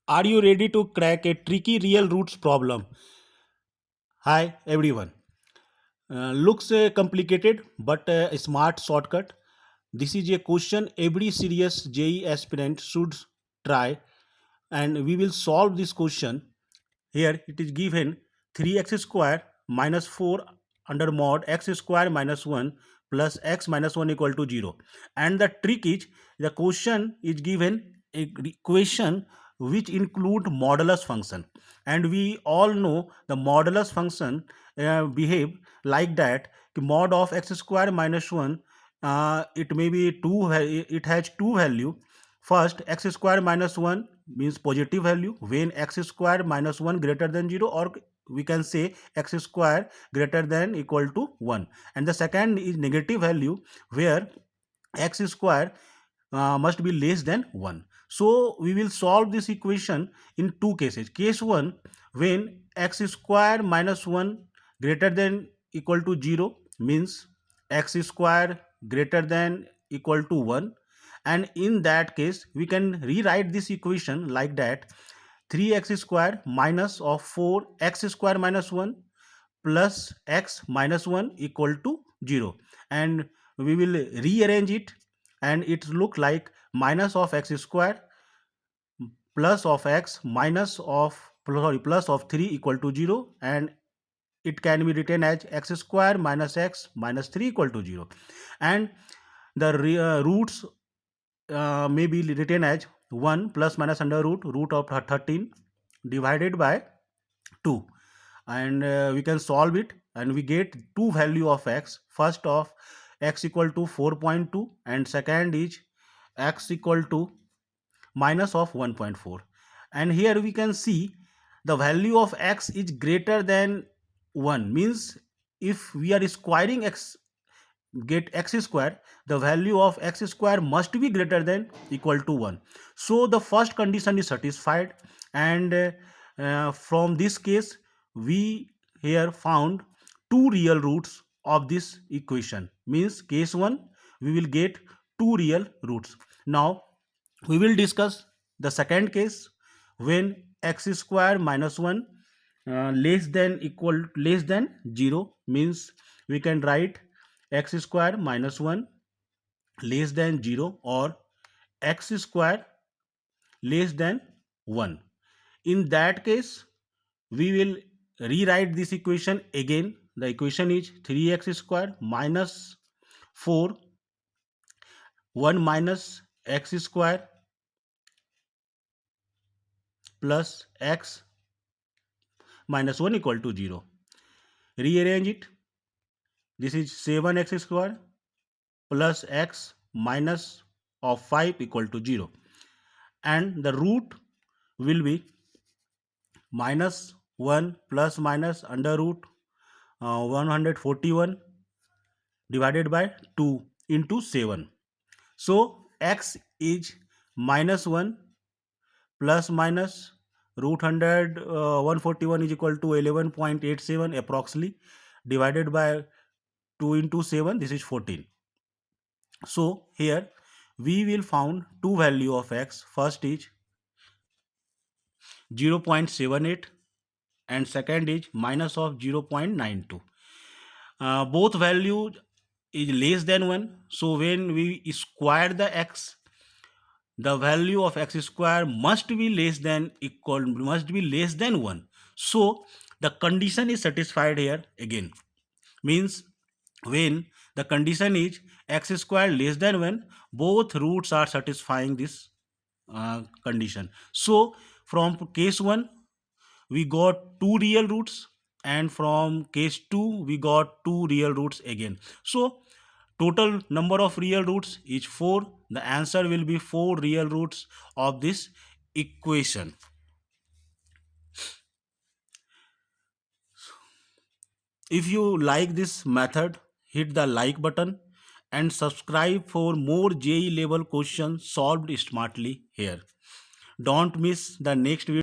Are you ready to crack a tricky real roots problem? Hi everyone. Looks complicated but a smart shortcut. This is a question every serious JEE aspirant should try, and we will solve this question. Here it is given 3x square minus 4 under mod x square minus 1 plus x minus 1 equal to 0. And the trick is the question is given a equation which include modulus function. And we all know the modulus function behave like that. Mod of x square minus 1, it may be 2, it has two value. First, x square minus 1 means positive value when x square minus 1 greater than 0, or we can say x square greater than equal to 1. And the second is negative value where x square must be less than 1. So we will solve this equation in two cases. Case 1, when x square minus 1 greater than equal to 0 means x square greater than equal to 1, and in that case we can rewrite this equation like that: 3x square minus of 4x square minus 1 plus x minus 1 equal to 0, and we will rearrange it and it look like minus of x square plus of x minus of plus of 3 equal to 0, and it can be written as x square minus x minus 3 equal to 0, and the roots may be written as 1 plus minus under root of 13 divided by 2, and we can solve it and we get two value of x. First of x equal to 4.2 and second is x equal to minus of 1.4, and here we can see the value of x is greater than 1, means if we are squaring x get x square, the value of x square must be greater than equal to 1. So the first condition is satisfied, and from this case we here found two real roots of this equation. Means case 1 we will get two real roots. Now we will discuss the second case when x square minus 1 less than 0, means we can write x square minus 1 less than 0 or x square less than 1. In that case we will rewrite this equation again. The equation is 3x square minus 4 1 minus x square plus x minus 1 equal to 0. Rearrange it. This is 7x square plus x minus of 5 equal to 0, and the root will be minus 1 plus minus under root 141 divided by 2 into 7. So x is minus 1 plus minus root 141 is equal to 11.87 approximately divided by 2 into 7, this is 14. So here we will found two value of x. First is 0.78 and second is minus of 0.92. Both value is less than 1. So when we square the x, the value of x square must be less than 1. So the condition is satisfied here again. Means when the condition is x square less than 1, both roots are satisfying this condition. So from case 1 we got two real roots, and from case 2 we got two real roots again. So total number of real roots is 4. The answer will be 4 real roots of this equation. If you like this method, hit the like button and subscribe for more JEE level questions solved smartly here. Don't miss the next video.